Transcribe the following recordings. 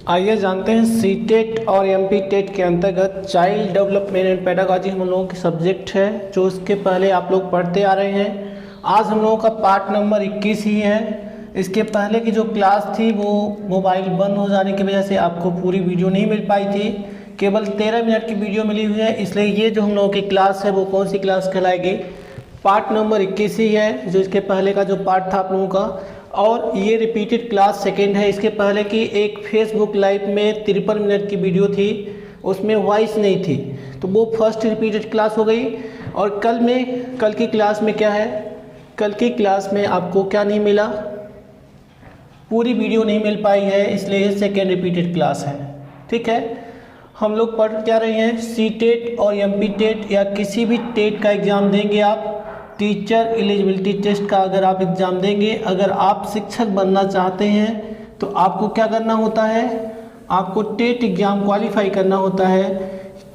आइए जानते हैं सीटेट और एमपी टेट के अंतर्गत चाइल्ड डेवलपमेंट एंड पेडागॉजी हम लोगों की सब्जेक्ट है जो इसके पहले आप लोग पढ़ते आ रहे हैं। आज हम लोगों का पार्ट नंबर 21 ही है। इसके पहले की जो क्लास थी वो मोबाइल बंद हो जाने की वजह से आपको पूरी वीडियो नहीं मिल पाई थी, केवल 13 मिनट की वीडियो मिली हुई है। इसलिए ये जो हम लोगों की क्लास है वो कौन सी क्लास कहलाएगी, पार्ट नंबर 21 ही है, जो इसके पहले का जो पार्ट था आप लोगों का। और ये रिपीटेड क्लास सेकेंड है। इसके पहले की एक फेसबुक लाइव में 53 मिनट की वीडियो थी, उसमें वॉइस नहीं थी, तो वो फर्स्ट रिपीटेड क्लास हो गई। और कल की क्लास में क्या है, कल की क्लास में आपको क्या नहीं मिला, पूरी वीडियो नहीं मिल पाई है, इसलिए ये सेकेंड रिपीटेड क्लास है। ठीक है, हम लोग पढ़ क्या रहे हैं, सीटेट और एमपी टेट या किसी भी टेट का एग्ज़ाम देंगे आप, टीचर एलिजिबिलिटी टेस्ट का अगर आप एग्ज़ाम देंगे, अगर आप शिक्षक बनना चाहते हैं तो आपको क्या करना होता है, आपको टेट एग्ज़ाम क्वालिफाई करना होता है।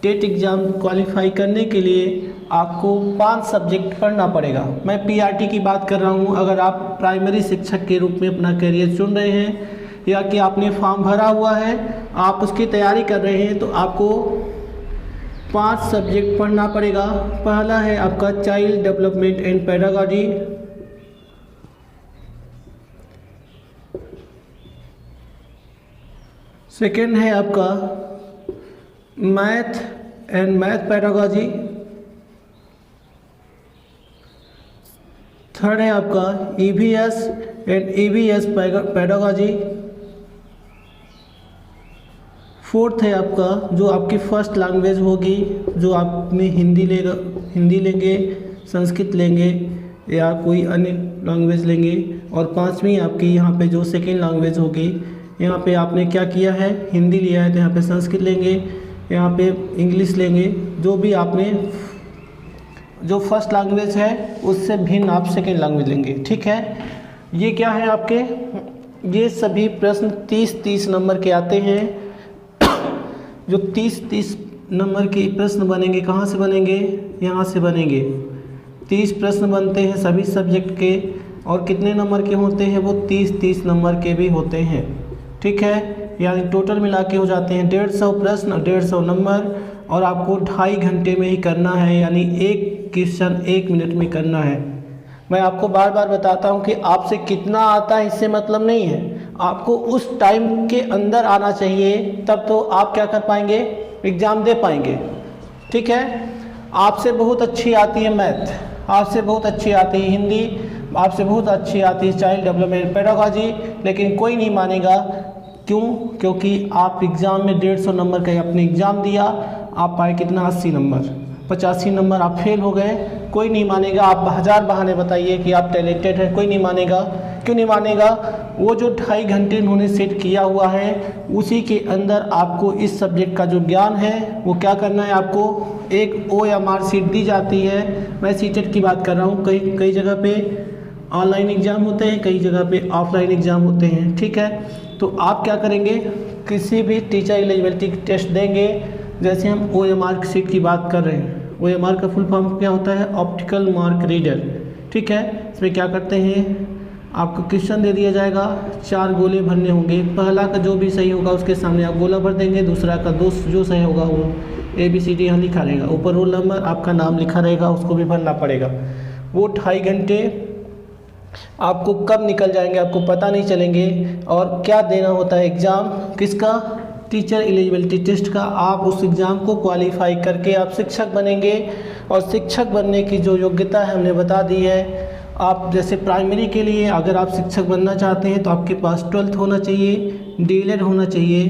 टेट एग्ज़ाम क्वालिफाई करने के लिए आपको 5 सब्जेक्ट पढ़ना पड़ेगा। मैं पीआरटी की बात कर रहा हूँ। अगर आप प्राइमरी शिक्षक के रूप में अपना करियर चुन रहे हैं या कि आपने फॉर्म भरा हुआ है, आप उसकी तैयारी कर रहे हैं, तो आपको 5 सब्जेक्ट पढ़ना पड़ेगा। पहला है आपका child development and pedagogy, second है आपका math and math pedagogy, third है आपका EVS and EVS pedagogy, fourth है आपका जो आपकी फर्स्ट लैंग्वेज होगी, जो आपने हिंदी लेंगे, संस्कृत लेंगे या कोई अन्य लैंग्वेज लेंगे। और 5वीं आपकी यहाँ पे जो सेकेंड लैंग्वेज होगी, यहाँ पे आपने क्या किया है, हिंदी लिया है तो यहाँ पे संस्कृत लेंगे, यहाँ पे इंग्लिश लेंगे। जो भी आपने जो फर्स्ट लैंग्वेज है उससे भिन्न आप सेकेंड लैंग्वेज लेंगे। ठीक है, ये क्या है आपके, ये सभी प्रश्न 30-30 नंबर के आते हैं। जो 30-30 नंबर के प्रश्न बनेंगे, कहाँ से बनेंगे, यहाँ से बनेंगे। 30 प्रश्न बनते हैं सभी सब्जेक्ट के, और कितने नंबर के होते हैं, वो 30-30 नंबर के भी होते हैं। ठीक है, यानी टोटल मिला के हो जाते हैं 150 प्रश्न, 150 नंबर, और आपको 2.5 घंटे में ही करना है, यानी एक क्वेश्चन 1 मिनट में करना है। मैं आपको बार बार बताता हूँ कि आपसे कितना आता है इससे मतलब नहीं है, आपको उस टाइम के अंदर आना चाहिए, तब तो आप क्या कर पाएंगे, एग्ज़ाम दे पाएंगे। ठीक है, आपसे बहुत अच्छी आती है मैथ, आपसे बहुत अच्छी आती है हिंदी, आपसे बहुत अच्छी आती है चाइल्ड डेवलपमेंट पेडागॉजी, लेकिन कोई नहीं मानेगा। क्यों? क्योंकि आप एग्ज़ाम में 150 नंबर का आपने एग्ज़ाम दिया, आप पाए कितना, 80 नंबर, 85 नंबर आप फेल हो गए। कोई नहीं मानेगा, आप 1000 बहाने बताइए कि आप टैलेंटेड हैं, कोई नहीं मानेगा। क्यों नहीं मानेगा? वो जो 2.5 घंटे उन्होंने सेट किया हुआ है, उसी के अंदर आपको इस सब्जेक्ट का जो ज्ञान है वो क्या करना है, आपको एक OMR शीट दी जाती है। मैं सीटेट की बात कर रहा हूँ। कई जगह पे ऑनलाइन एग्ज़ाम होते हैं, कई जगह पे ऑफलाइन एग्ज़ाम होते हैं। ठीक है, तो आप क्या करेंगे, किसी भी टीचर एलिजिबिलिटी टेस्ट देंगे, जैसे हम OMR शीट की बात कर रहे हैं। OMR का फुल फॉर्म क्या होता है, ऑप्टिकल मार्क रीडर। ठीक है, इसमें क्या करते हैं, आपको क्वेश्चन दे दिया जाएगा, 4 गोले भरने होंगे। पहला का जो भी सही होगा उसके सामने आप गोला भर देंगे, दूसरा का जो सही होगा वो ABCD यहाँ लिखा रहेगा, ऊपर रोल नंबर आपका नाम लिखा रहेगा, उसको भी भरना पड़ेगा। वो 2.5 घंटे आपको कब निकल जाएंगे आपको पता नहीं चलेंगे। और क्या देना होता है एग्ज़ाम, किसका, टीचर एलिजिबिलिटी टेस्ट का। आप उस एग्ज़ाम को क्वालिफाई करके आप शिक्षक बनेंगे, और शिक्षक बनने की जो योग्यता है हमने बता दी है। आप जैसे प्राइमरी के लिए अगर आप शिक्षक बनना चाहते हैं तो आपके पास 12th होना चाहिए, DELED होना चाहिए,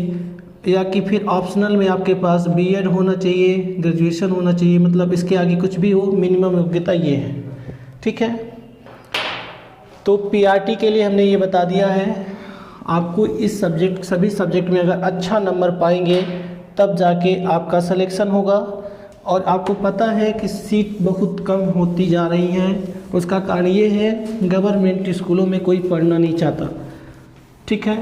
या कि फिर ऑप्शनल में आपके पास BEd होना चाहिए, ग्रेजुएशन होना चाहिए, मतलब इसके आगे कुछ भी हो, मिनिमम योग्यता ये है। ठीक है, तो PRT के लिए हमने ये बता दिया है। आपको इस सभी सब्जेक्ट में अगर अच्छा नंबर पाएंगे तब जाके आपका सिलेक्शन होगा। और आपको पता है कि सीट बहुत कम होती जा रही हैं, उसका कारण ये है गवर्नमेंट स्कूलों में कोई पढ़ना नहीं चाहता। ठीक है,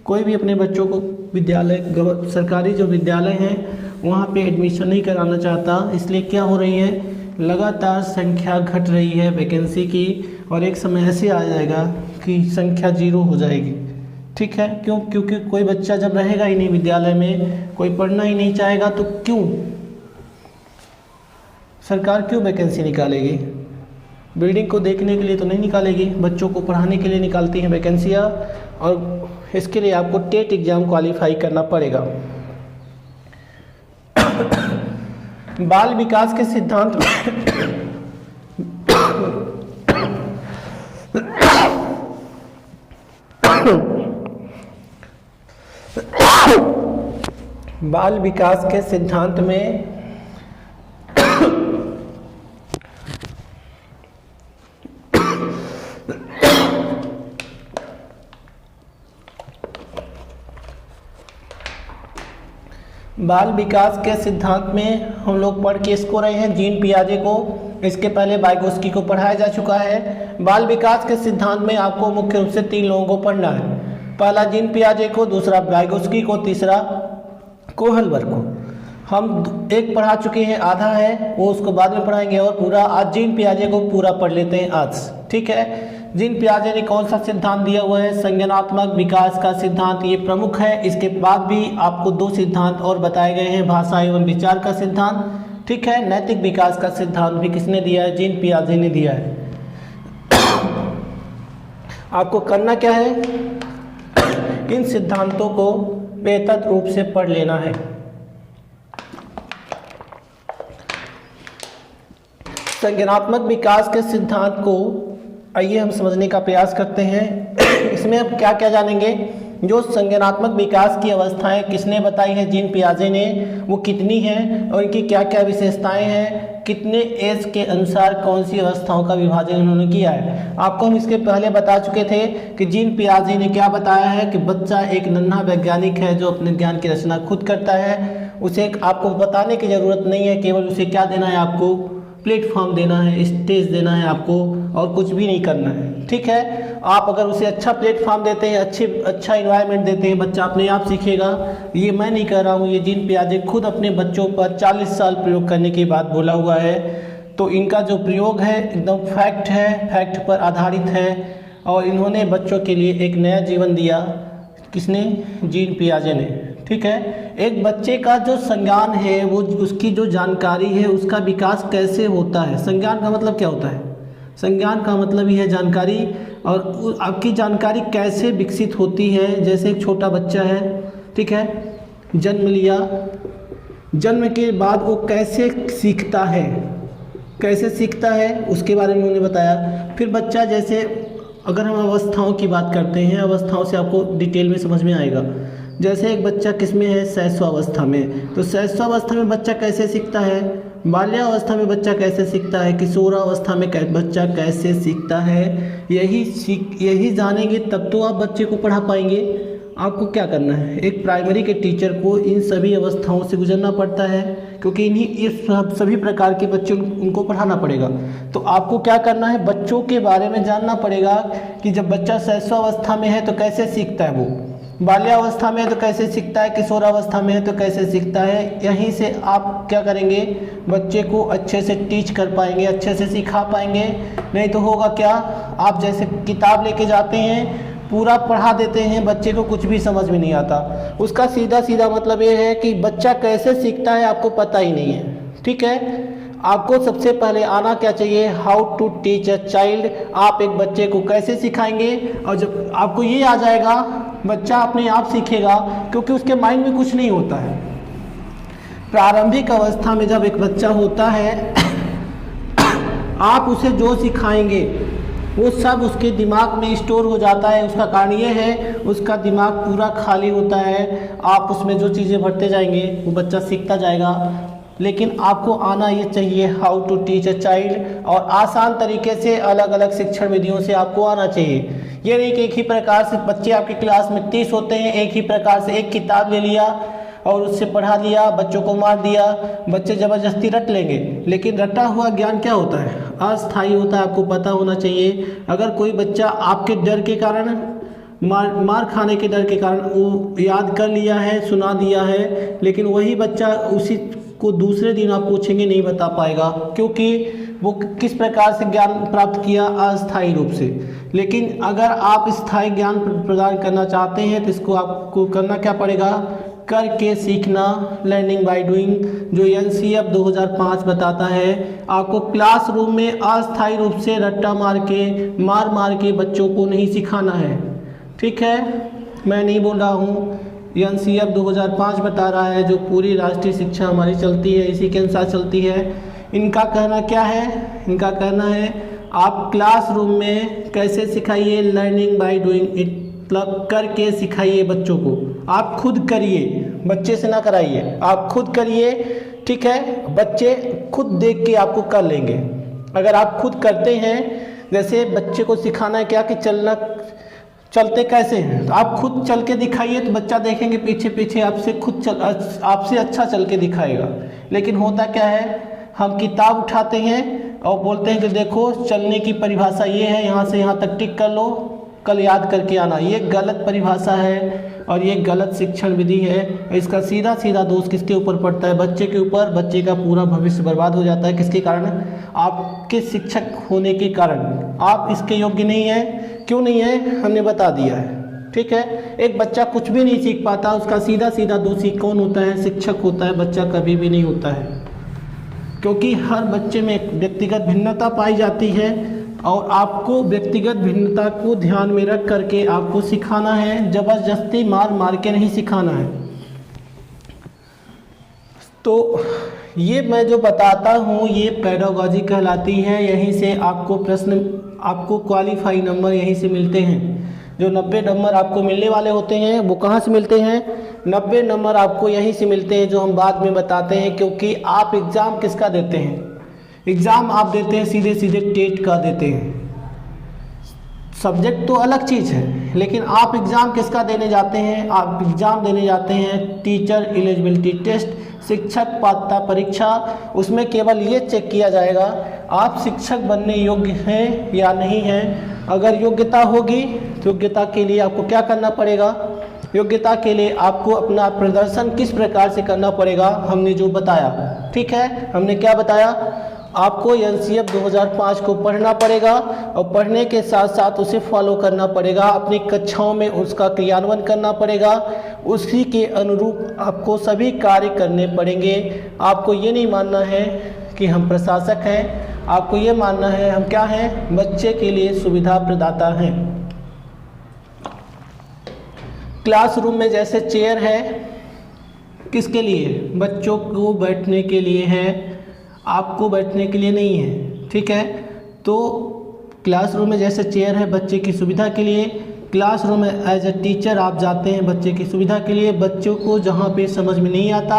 कोई भी अपने बच्चों को सरकारी जो विद्यालय हैं वहाँ पे एडमिशन नहीं कराना चाहता। इसलिए क्या हो रही है, लगातार संख्या घट रही है वैकेंसी की, और एक समय ऐसे आ जाएगा कि संख्या 0 हो जाएगी। ठीक है, क्यों? क्योंकि कोई बच्चा जब रहेगा ही नहीं विद्यालय में, कोई पढ़ना ही नहीं चाहेगा, तो क्यों सरकार क्यों वैकेंसी निकालेगी? बिल्डिंग को देखने के लिए तो नहीं निकालेगी, बच्चों को पढ़ाने के लिए निकालती हैं वैकेंसियाँ, और इसके लिए आपको टेट एग्ज़ाम क्वालिफाई करना पड़ेगा। बाल विकास के सिद्धांत बाल विकास के सिद्धांत में हम लोग पढ़ के इसको रहे हैं जीन पियाजे को। इसके पहले वाइगोत्स्की को पढ़ाया जा चुका है। बाल विकास के सिद्धांत में आपको मुख्य रूप से 3 लोगों को पढ़ना है। पहला जीन पियाजे को, दूसरा वाइगोत्स्की को, तीसरा कोहलबर्ग को। हम एक पढ़ा चुके हैं, आधा है वो उसको बाद में पढ़ाएंगे, और पूरा आज जीन पियाजे को पूरा पढ़ लेते हैं आज। ठीक है, जीन पियाजे ने कौन सा सिद्धांत दिया हुआ है? संज्ञानात्मक विकास का सिद्धांत, ये प्रमुख है। इसके बाद भी आपको 2 सिद्धांत और बताए गए हैं, भाषा एवं विचार का सिद्धांत। ठीक है, नैतिक विकास का सिद्धांत भी किसने दिया है? जीन पियाजे ने दिया है। आपको करना क्या है? इन सिद्धांतों को बेहतर रूप से पढ़ लेना है। संज्ञानात्मक विकास के सिद्धांत को आइए हम समझने का प्रयास करते हैं। इसमें अब क्या क्या जानेंगे? जो संज्ञानात्मक विकास की अवस्थाएं किसने बताई है? जीन पियाजे ने। वो कितनी हैं और इनकी क्या क्या विशेषताएं हैं? कितने एज के अनुसार कौन सी अवस्थाओं का विभाजन उन्होंने किया है? आपको हम इसके पहले बता चुके थे कि जीन पियाजे ने क्या बताया है कि बच्चा एक नन्हा वैज्ञानिक है जो अपने ज्ञान की रचना खुद करता है। उसे आपको बताने की ज़रूरत नहीं है, केवल उसे क्या देना है? आपको प्लेटफॉर्म देना है, स्टेज देना है आपको, और कुछ भी नहीं करना है। ठीक है, आप अगर उसे अच्छा प्लेटफॉर्म देते हैं, अच्छा इन्वायरमेंट देते हैं, बच्चा अपने आप सीखेगा। ये मैं नहीं कह रहा हूँ, ये जीन पियाजे खुद अपने बच्चों पर 40 साल प्रयोग करने के बाद बोला हुआ है। तो इनका जो प्रयोग है एकदम फैक्ट है, फैक्ट पर आधारित है, और इन्होंने बच्चों के लिए एक नया जीवन दिया। किसने? जीन पियाजे ने। ठीक है, एक बच्चे का जो संज्ञान है, वो उसकी जो जानकारी है, उसका विकास कैसे होता है? संज्ञान का मतलब क्या होता है? संज्ञान का मतलब ही है जानकारी, और आपकी जानकारी कैसे विकसित होती है। जैसे एक छोटा बच्चा है, ठीक है, जन्म लिया, जन्म के बाद वो कैसे सीखता है, कैसे सीखता है उसके बारे में उन्होंने बताया। फिर बच्चा, जैसे अगर हम अवस्थाओं की बात करते हैं, अवस्थाओं से आपको डिटेल में समझ में आएगा। जैसे एक बच्चा किस में है? शैशवावस्था में। तो शैशवावस्था में बच्चा कैसे सीखता है? बाल्यावस्था में बच्चा कैसे सीखता है? किशोरावस्था में बच्चा कैसे सीखता है? यही जानेंगे तब तो आप बच्चे को पढ़ा पाएंगे। आपको क्या करना है? एक प्राइमरी के टीचर को इन सभी अवस्थाओं से गुजरना पड़ता है, क्योंकि इस सभी प्रकार के बच्चे उनको पढ़ाना पड़ेगा। तो आपको क्या करना है? बच्चों के बारे में जानना पड़ेगा कि जब बच्चा शैशवावस्था में है तो कैसे सीखता है, वो बाल्यावस्था में है तो कैसे सीखता है, किशोरावस्था में है तो कैसे सीखता है। यहीं से आप क्या करेंगे? बच्चे को अच्छे से टीच कर पाएंगे, अच्छे से सिखा पाएंगे। नहीं तो होगा क्या? आप जैसे किताब लेके जाते हैं, पूरा पढ़ा देते हैं, बच्चे को कुछ भी समझ में नहीं आता। उसका सीधा सीधा मतलब ये है कि बच्चा कैसे सीखता है आपको पता ही नहीं है। ठीक है, आपको सबसे पहले आना क्या चाहिए? How to teach a child. आप एक बच्चे को कैसे सिखाएंगे, और जब आपको ये आ जाएगा, बच्चा अपने आप सीखेगा, क्योंकि उसके माइंड में कुछ नहीं होता है। प्रारंभिक अवस्था में जब एक बच्चा होता है, आप उसे जो सिखाएंगे वो सब उसके दिमाग में स्टोर हो जाता है। उसका कारण ये है, उसका दिमाग पूरा खाली होता है। आप उसमें जो चीज़ें भरते जाएंगे वो बच्चा सीखता जाएगा। लेकिन आपको आना ये चाहिए how to teach a child, और आसान तरीके से अलग अलग शिक्षण विधियों से आपको आना चाहिए। ये नहीं कि एक ही प्रकार से बच्चे आपकी क्लास में 30 होते हैं, एक ही प्रकार से एक किताब ले लिया और उससे पढ़ा दिया, बच्चों को मार दिया, बच्चे ज़बरदस्ती रट लेंगे। लेकिन रटा हुआ ज्ञान क्या होता है? अस्थायी होता है, आपको पता होना चाहिए। अगर कोई बच्चा आपके डर के कारण, मार खाने के डर के कारण वो याद कर लिया है, सुना दिया है, लेकिन वही बच्चा उसी को दूसरे दिन आप पूछेंगे नहीं बता पाएगा, क्योंकि वो किस प्रकार से ज्ञान प्राप्त किया, अस्थायी रूप से। लेकिन अगर आप स्थायी ज्ञान प्रदान करना चाहते हैं तो इसको आपको करना क्या पड़ेगा, करके सीखना, लर्निंग बाय डूइंग, जो NCF 2005 बताता है। आपको क्लासरूम में अस्थायी रूप से रट्टा मार के बच्चों को नहीं सिखाना है, ठीक है। मैं नहीं बोल रहा हूँ, NCF 2005 बता रहा है, जो पूरी राष्ट्रीय शिक्षा हमारी चलती है इसी के अनुसार चलती है। इनका कहना क्या है, इनका कहना है आप क्लासरूम में कैसे सिखाइए, लर्निंग बाय डूइंग इट, मतलब करके सिखाइए बच्चों को। आप खुद करिए, बच्चे से ना कराइए, आप खुद करिए, ठीक है। बच्चे खुद देख के आपको कर लेंगे। अगर आप खुद करते हैं, जैसे बच्चे को सिखाना है क्या कि चलते कैसे हैं, तो आप खुद चल के दिखाइए तो बच्चा देखेंगे पीछे पीछे आपसे अच्छा चल के दिखाएगा। लेकिन होता क्या है, हम किताब उठाते हैं और बोलते हैं कि देखो चलने की परिभाषा ये है, यहाँ से यहाँ तक टिक कर लो, कल याद करके आना। ये गलत परिभाषा है और ये गलत शिक्षण विधि है। इसका सीधा सीधा दोष किसके ऊपर पड़ता है, बच्चे के ऊपर। बच्चे का पूरा भविष्य बर्बाद हो जाता है। किसके कारण, आपके शिक्षक होने के कारण। आप इसके योग्य नहीं हैं। क्यों नहीं है, हमने बता दिया है, ठीक है। एक बच्चा कुछ भी नहीं सीख पाता, उसका सीधा सीधा दोषी कौन होता है, शिक्षक होता है। बच्चा कभी भी नहीं होता है, क्योंकि हर बच्चे में एक व्यक्तिगत भिन्नता पाई जाती है और आपको व्यक्तिगत भिन्नता को ध्यान में रख करके आपको सिखाना है, ज़बरदस्ती मार के नहीं सिखाना है। तो ये मैं जो बताता हूँ ये पेडागोजी कहलाती है। यहीं से आपको क्वालिफाई नंबर यहीं से मिलते हैं। जो 90 नंबर आपको मिलने वाले होते हैं वो कहाँ से मिलते हैं, 90 नंबर आपको यहीं से मिलते हैं, जो हम बाद में बताते हैं। क्योंकि आप एग्ज़ाम किसका देते हैं, एग्ज़ाम आप देते हैं सीधे सीधे टेट का देते हैं। सब्जेक्ट तो अलग चीज़ है, लेकिन आप एग्ज़ाम किसका देने जाते हैं, आप एग्ज़ाम देने जाते हैं टीचर एलिजिबिलिटी टेस्ट, शिक्षक पात्रता परीक्षा। उसमें केवल ये चेक किया जाएगा आप शिक्षक बनने योग्य हैं या नहीं हैं। अगर योग्यता होगी तो योग्यता के लिए आपको क्या करना पड़ेगा, योग्यता के लिए आपको अपना प्रदर्शन किस प्रकार से करना पड़ेगा, हमने जो बताया, ठीक है। हमने क्या बताया, आपको NCF 2005 को पढ़ना पड़ेगा और पढ़ने के साथ साथ उसे फॉलो करना पड़ेगा, अपनी कक्षाओं में उसका क्रियान्वयन करना पड़ेगा, उसी के अनुरूप आपको सभी कार्य करने पड़ेंगे। आपको ये नहीं मानना है कि हम प्रशासक हैं, आपको ये मानना है हम क्या हैं, बच्चे के लिए सुविधा प्रदाता हैं। क्लासरूम में जैसे चेयर है किसके लिए, बच्चों को बैठने के लिए है, आपको बैठने के लिए नहीं है, ठीक है। तो क्लासरूम में जैसे चेयर है बच्चे की सुविधा के लिए, क्लासरूम में एज ए टीचर आप जाते हैं बच्चे की सुविधा के लिए। बच्चों को जहाँ पे समझ में नहीं आता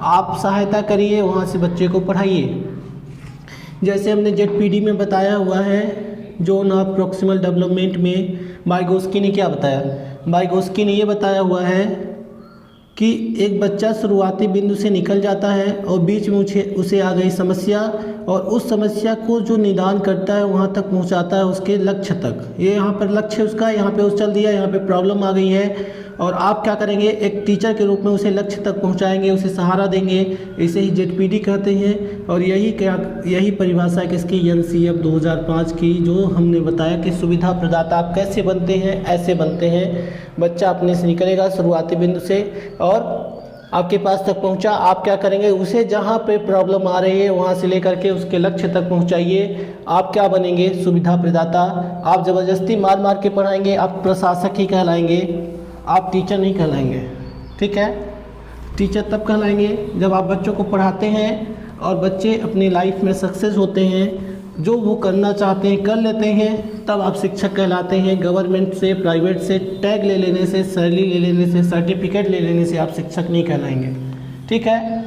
आप सहायता करिए, वहाँ से बच्चे को पढ़ाइए। जैसे हमने ZPD में बताया हुआ है, जोन ऑफ प्रॉक्सिमल डेवलपमेंट में वाइगोस्की ने क्या बताया, वाइगोस्की ने ये बताया हुआ है कि एक बच्चा शुरुआती बिंदु से निकल जाता है और बीच में उसे आ गई समस्या और उस समस्या को जो निदान करता है वहाँ तक पहुँचाता है उसके लक्ष्य तक। ये यहाँ पर लक्ष्य उसका, यहाँ पे उस चल दिया, यहाँ पे प्रॉब्लम आ गई है और आप क्या करेंगे, एक टीचर के रूप में उसे लक्ष्य तक पहुँचाएंगे, उसे सहारा देंगे। इसे ही ZPD कहते हैं। और यही परिभाषा है किसकी, NCF 2005 की, जो हमने बताया कि सुविधा प्रदाता आप कैसे बनते हैं, ऐसे बनते हैं। बच्चा अपने से निकलेगा शुरुआती बिंदु से और आपके पास तक पहुंचा, आप क्या करेंगे, उसे जहां पे प्रॉब्लम आ रही है वहां से लेकर के उसके लक्ष्य तक पहुंचाइए। आप क्या बनेंगे, सुविधा प्रदाता। आप ज़बरदस्ती मार के पढ़ाएंगे, आप प्रशासक ही कहलाएंगे, आप टीचर नहीं कहलाएंगे, ठीक है। टीचर तब कहलाएंगे जब आप बच्चों को पढ़ाते हैं और बच्चे अपनी लाइफ में सक्सेस होते हैं, जो वो करना चाहते हैं कर लेते हैं, तब आप शिक्षक कहलाते हैं। गवर्नमेंट से, प्राइवेट से टैग ले लेने से, सैलरी ले लेने से, सर्टिफिकेट ले लेने से आप शिक्षक नहीं कहलाएंगे, ठीक है।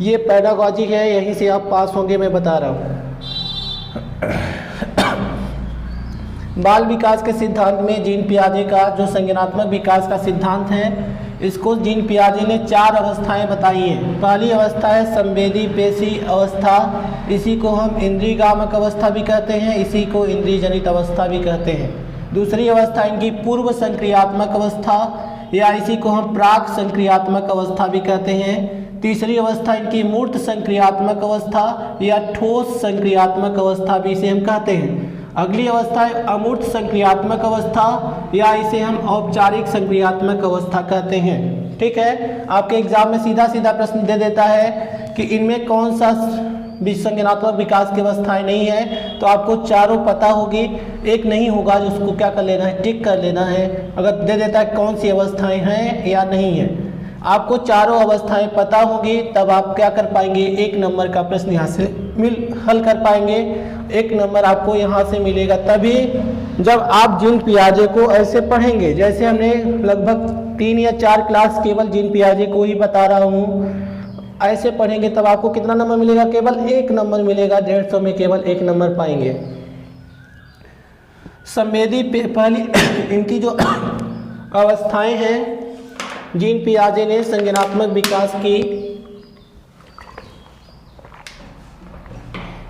ये पेडागोजी है, यहीं से आप पास होंगे, मैं बता रहा हूँ। बाल विकास के सिद्धांत में जीन पियाजे का जो संज्ञानात्मक विकास का सिद्धांत है, इसको जीन पियाजे ने 4 अवस्थाएं बताई हैं। पहली अवस्था है संवेदी पेशी अवस्था, इसी को हम इंद्रियगामक अवस्था भी कहते हैं, इसी को इंद्रिय जनित अवस्था भी कहते हैं। दूसरी अवस्था इनकी पूर्व संक्रियात्मक अवस्था या इसी को हम प्राक संक्रियात्मक अवस्था भी कहते हैं। तीसरी अवस्था इनकी मूर्त संक्रियात्मक अवस्था या ठोस संक्रियात्मक अवस्था भी इसे हम कहते हैं। अगली अवस्था है अमूर्त संक्रियात्मक अवस्था या इसे हम औपचारिक संक्रियात्मक अवस्था कहते हैं। ठीक है, आपके एग्जाम में सीधा सीधा प्रश्न दे देता है कि इनमें कौन सा संज्ञानात्मक विकास की अवस्थाएं नहीं है, तो आपको चारों पता होगी, एक नहीं होगा जो उसको क्या कर लेना है, टिक कर लेना है। अगर दे देता है कौन सी अवस्थाएं हैं या नहीं है, आपको चारों अवस्थाएं पता होगी, तब आप क्या कर पाएंगे, 1 नंबर का प्रश्न यहाँ से हल कर पाएंगे। 1 नंबर आपको यहाँ से मिलेगा तभी जब आप जीन पियाजे को ऐसे पढ़ेंगे, जैसे हमने लगभग 3 या 4 क्लास केवल जीन पियाजे को ही बता रहा हूँ, ऐसे पढ़ेंगे तब आपको कितना नंबर मिलेगा, केवल 1 नंबर मिलेगा। 150 में केवल 1 नंबर पाएंगे। संवेदी पहली इनकी जो अवस्थाएं हैं, जीन पियाजे ने संज्ञानात्मक विकास की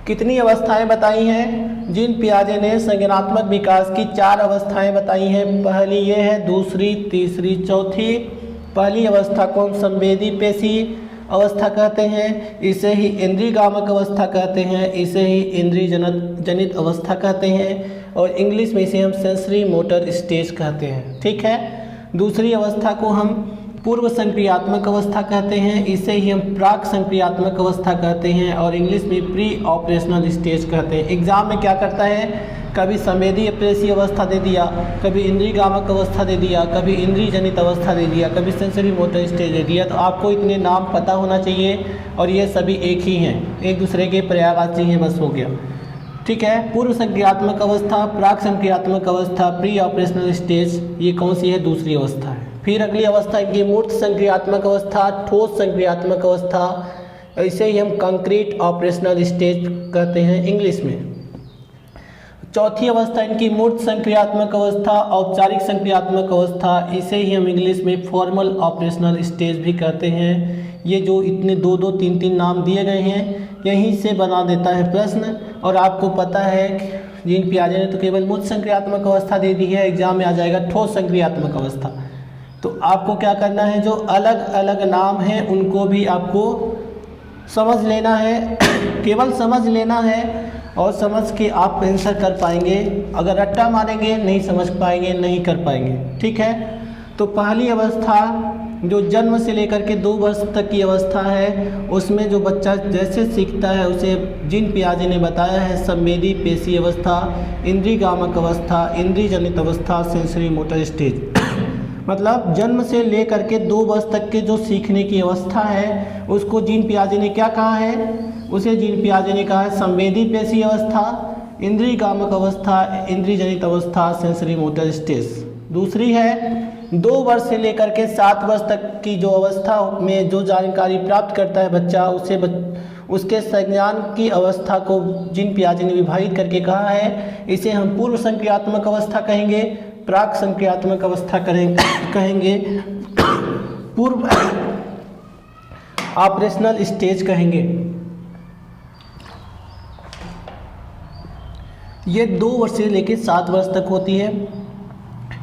कितनी अवस्थाएं बताई हैं? जीन पियाजे ने संज्ञानात्मक विकास की 4 अवस्थाएं बताई हैं। पहली ये है, दूसरी, तीसरी, चौथी। पहली अवस्था को हम संवेदी पेशी अवस्था कहते हैं, इसे ही इंद्रियगामक अवस्था कहते हैं, इसे ही इंद्रिय जनित अवस्था कहते हैं, और इंग्लिश में इसे हम सेंसरी मोटर स्टेज कहते हैं। ठीक है, दूसरी अवस्था को हम पूर्व संक्रियात्मक अवस्था कहते हैं, इसे ही हम प्राक संक्रियात्मक अवस्था कहते हैं, और इंग्लिश में प्री ऑपरेशनल स्टेज कहते हैं। एग्जाम में क्या करता है, कभी संवेदी पेशी अवस्था दे दिया, कभी इंद्रियगामक अवस्था दे दिया, कभी इंद्रिय जनित अवस्था दे दिया, कभी सेंसरी मोटर स्टेज दे दिया। तो आपको इतने नाम पता होना चाहिए, और ये सभी एक ही हैं, एक दूसरे के पर्यायवाची हैं, बस हो गया। ठीक है, पूर्व संक्रियात्मक अवस्था, प्राक संक्रियात्मक अवस्था, प्री ऑपरेशनल स्टेज, ये कौन सी है, दूसरी अवस्था है। फिर अगली अवस्था इनकी मूर्त संक्रियात्मक अवस्था, ठोस संक्रियात्मक अवस्था, इसे ही हम कंक्रीट ऑपरेशनल स्टेज कहते हैं इंग्लिश में। चौथी अवस्था इनकी मूर्त संक्रियात्मक अवस्था, औपचारिक संक्रियात्मक अवस्था, इसे ही हम इंग्लिश में फॉर्मल ऑपरेशनल स्टेज भी कहते हैं। ये जो इतने 2-2, 3-3 नाम दिए गए हैं, यहीं से बना देता है प्रश्न। और आपको पता है जीन पियाजे ने तो केवल मूर्त संक्रियात्मक अवस्था दे दी है, एग्जाम में आ जाएगा ठोस संक्रियात्मक अवस्था। तो आपको क्या करना है, जो अलग अलग नाम हैं उनको भी आपको समझ लेना है, केवल समझ लेना है, और समझ के आप आंसर कर पाएंगे। अगर रट्टा मारेंगे नहीं समझ पाएंगे, नहीं कर पाएंगे। ठीक है, तो पहली अवस्था जो जन्म से लेकर के 2 वर्ष तक की अवस्था है, उसमें जो बच्चा जैसे सीखता है उसे जीन पियाजे ने बताया है संवेदी पेशी अवस्था, इंद्रियगामक अवस्था, इंद्रिय जनित अवस्था, सेंसरी मोटर स्टेज। मतलब जन्म से लेकर के 2 वर्ष तक के जो सीखने की अवस्था है, उसको जीन पियाजे ने क्या कहा है, उसे जीन पियाजे ने कहा है संवेदी पेशी अवस्था, इंद्रियगामक अवस्था, इंद्रिय जनित अवस्था, सेंसरी मोटर स्टेज। दूसरी है 2 वर्ष से लेकर के 7 वर्ष तक की जो अवस्था में जो जानकारी प्राप्त करता है बच्चा, उसे उसके संज्ञान की अवस्था को जीन पियाजे ने विभाजित करके कहा है, इसे हम पूर्व संक्रियात्मक अवस्था कहेंगे, प्राक संक्रियात्मक अवस्था कहेंगे, पूर्व ऑपरेशनल स्टेज कहेंगे। ये 2 वर्ष से लेकर 7 वर्ष तक होती है।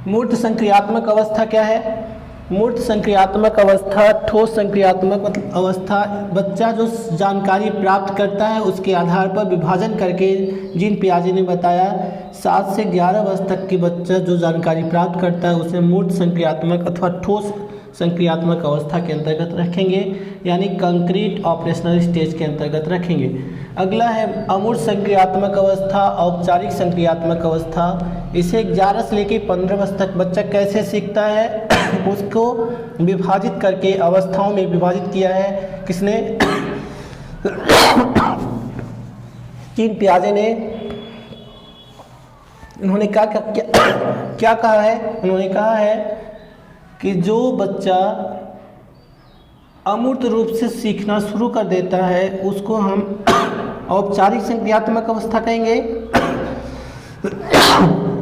मूर्त संक्रियात्मक अवस्था क्या है? मूर्त संक्रियात्मक अवस्था, ठोस संक्रियात्मक अवस्था, बच्चा जो जानकारी प्राप्त करता है उसके आधार पर विभाजन करके जीन पियाजे ने बताया 7 से 11 वर्ष तक की बच्चा जो जानकारी प्राप्त करता है उसे मूर्त संक्रियात्मक अथवा ठोस संक्रियात्मक अवस्था के अंतर्गत रखेंगे, यानी कंक्रीट ऑपरेशनल स्टेज के अंतर्गत रखेंगे। अगला है अमूर्त संक्रियात्मक अवस्था, औपचारिक संक्रियात्मक अवस्था। इसे 11 से लेकर 15 वर्ष तक बच्चा कैसे सीखता है उसको विभाजित करके अवस्थाओं में विभाजित किया है किसने? जीन पियाजे ने। इन्होंने क्या कहा है? उन्होंने कहा है कि जो बच्चा अमूर्त रूप से सीखना शुरू कर देता है उसको हम औपचारिक संक्रियात्मक अवस्था कहेंगे,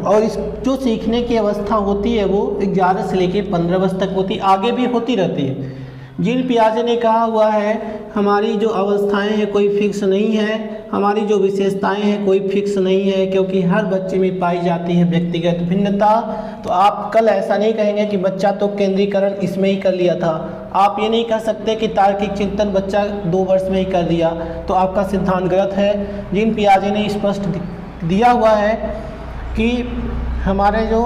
और इस जो सीखने की अवस्था होती है वो 11 से लेकर 15 वर्ष तक होती, आगे भी होती रहती है। जीन पियाजे ने कहा हुआ है हमारी जो अवस्थाएं हैं कोई फिक्स नहीं है, हमारी जो विशेषताएं हैं कोई फिक्स नहीं है, क्योंकि हर बच्चे में पाई जाती है व्यक्तिगत भिन्नता। तो आप कल ऐसा नहीं कहेंगे कि बच्चा तो केंद्रीकरण इसमें ही कर लिया था, आप ये नहीं कह सकते कि तार्किक चिंतन बच्चा 2 वर्ष में ही कर दिया, तो आपका सिद्धांत गलत है। जीन पियाजे ने स्पष्ट दिया हुआ है कि हमारे जो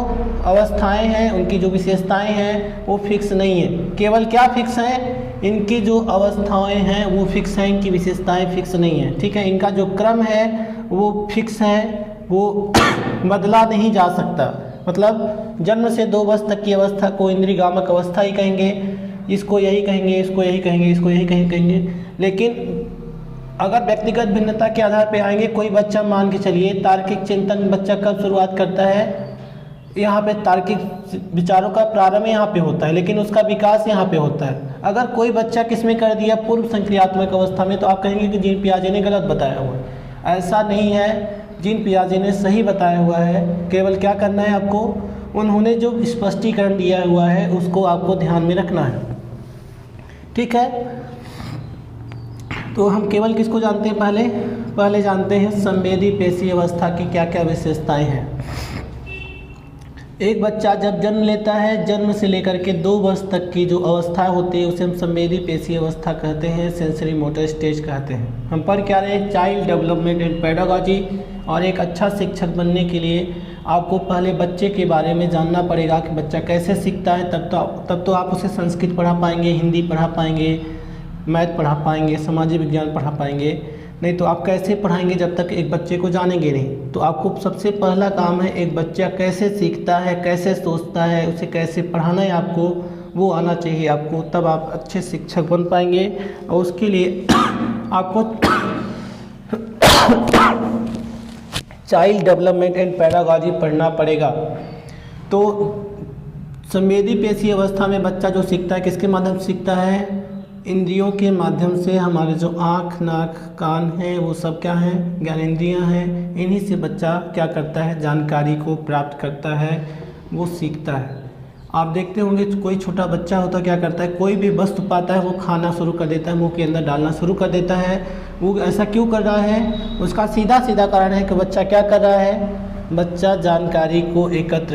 अवस्थाएं हैं, उनकी जो विशेषताएं हैं वो फिक्स नहीं है। केवल क्या फिक्स हैं? इनकी जो अवस्थाएं हैं वो फिक्स हैं, इनकी विशेषताएं फिक्स नहीं है। ठीक है, इनका जो क्रम है वो फिक्स है, वो बदला नहीं जा सकता। मतलब जन्म से 2 वर्ष तक की अवस्था को इंद्रियगामक अवस्था ही कहेंगे, इसको यही कहेंगे, इसको यही कहेंगे, इसको यही कहेंगे। लेकिन अगर व्यक्तिगत भिन्नता के आधार पे आएंगे, कोई बच्चा मान के चलिए तार्किक चिंतन बच्चा कब शुरुआत करता है, यहाँ पे तार्किक विचारों का प्रारंभ यहाँ पे होता है, लेकिन उसका विकास यहाँ पे होता है। अगर कोई बच्चा किसमें कर दिया, पूर्व संक्रियात्मक अवस्था में, तो आप कहेंगे कि जीन पियाजे ने गलत बताया हुआ है। ऐसा नहीं है, जीन पियाजे ने सही बताया हुआ है। केवल क्या करना है आपको, उन्होंने जो स्पष्टीकरण दिया हुआ है उसको आपको ध्यान में रखना है। ठीक है, तो हम केवल किसको जानते हैं? पहले जानते हैं संवेदी पेशी अवस्था की क्या क्या विशेषताएं हैं। एक बच्चा जब जन्म लेता है, जन्म से लेकर के 2 वर्ष तक की जो अवस्था होती है उसे हम संवेदी पेशी अवस्था कहते हैं, सेंसरी मोटर स्टेज कहते हैं। हम पर क्या रहे? Child development and pedagogy. और एक अच्छा शिक्षक बनने के लिए आपको पहले बच्चे के बारे में जानना पड़ेगा कि बच्चा कैसे सीखता है, तब तो आप उसे संस्कृत पढ़ा पाएंगे, हिंदी पढ़ा पाएंगे, मैथ पढ़ा पाएंगे, सामाजिक विज्ञान पढ़ा पाएंगे। नहीं तो आप कैसे पढ़ाएंगे जब तक एक बच्चे को जानेंगे नहीं। तो आपको सबसे पहला काम है, एक बच्चा कैसे सीखता है, कैसे सोचता है, उसे कैसे पढ़ाना है आपको, वो आना चाहिए आपको, तब आप अच्छे शिक्षक बन पाएंगे। और उसके लिए आपको चाइल्ड डेवलपमेंट एंड पेडागॉजी पढ़ना पड़ेगा। तो संवेदी पेशी अवस्था में बच्चा जो सीखता है, किसके माध्यम से सीखता है? इंद्रियों के माध्यम से। हमारे जो आँख, नाक, कान हैं वो सब क्या हैं? ज्ञानेंद्रियाँ हैं। इन्हीं से बच्चा क्या करता है? जानकारी को प्राप्त करता है, वो सीखता है। आप देखते होंगे कोई छोटा बच्चा होता क्या करता है, कोई भी वस्तु पाता है वो खाना शुरू कर देता है, मुंह के अंदर डालना शुरू कर देता है। वो ऐसा क्यों कर रहा है? उसका सीधा कारण है कि बच्चा क्या कर रहा है? बच्चा जानकारी को एकत्र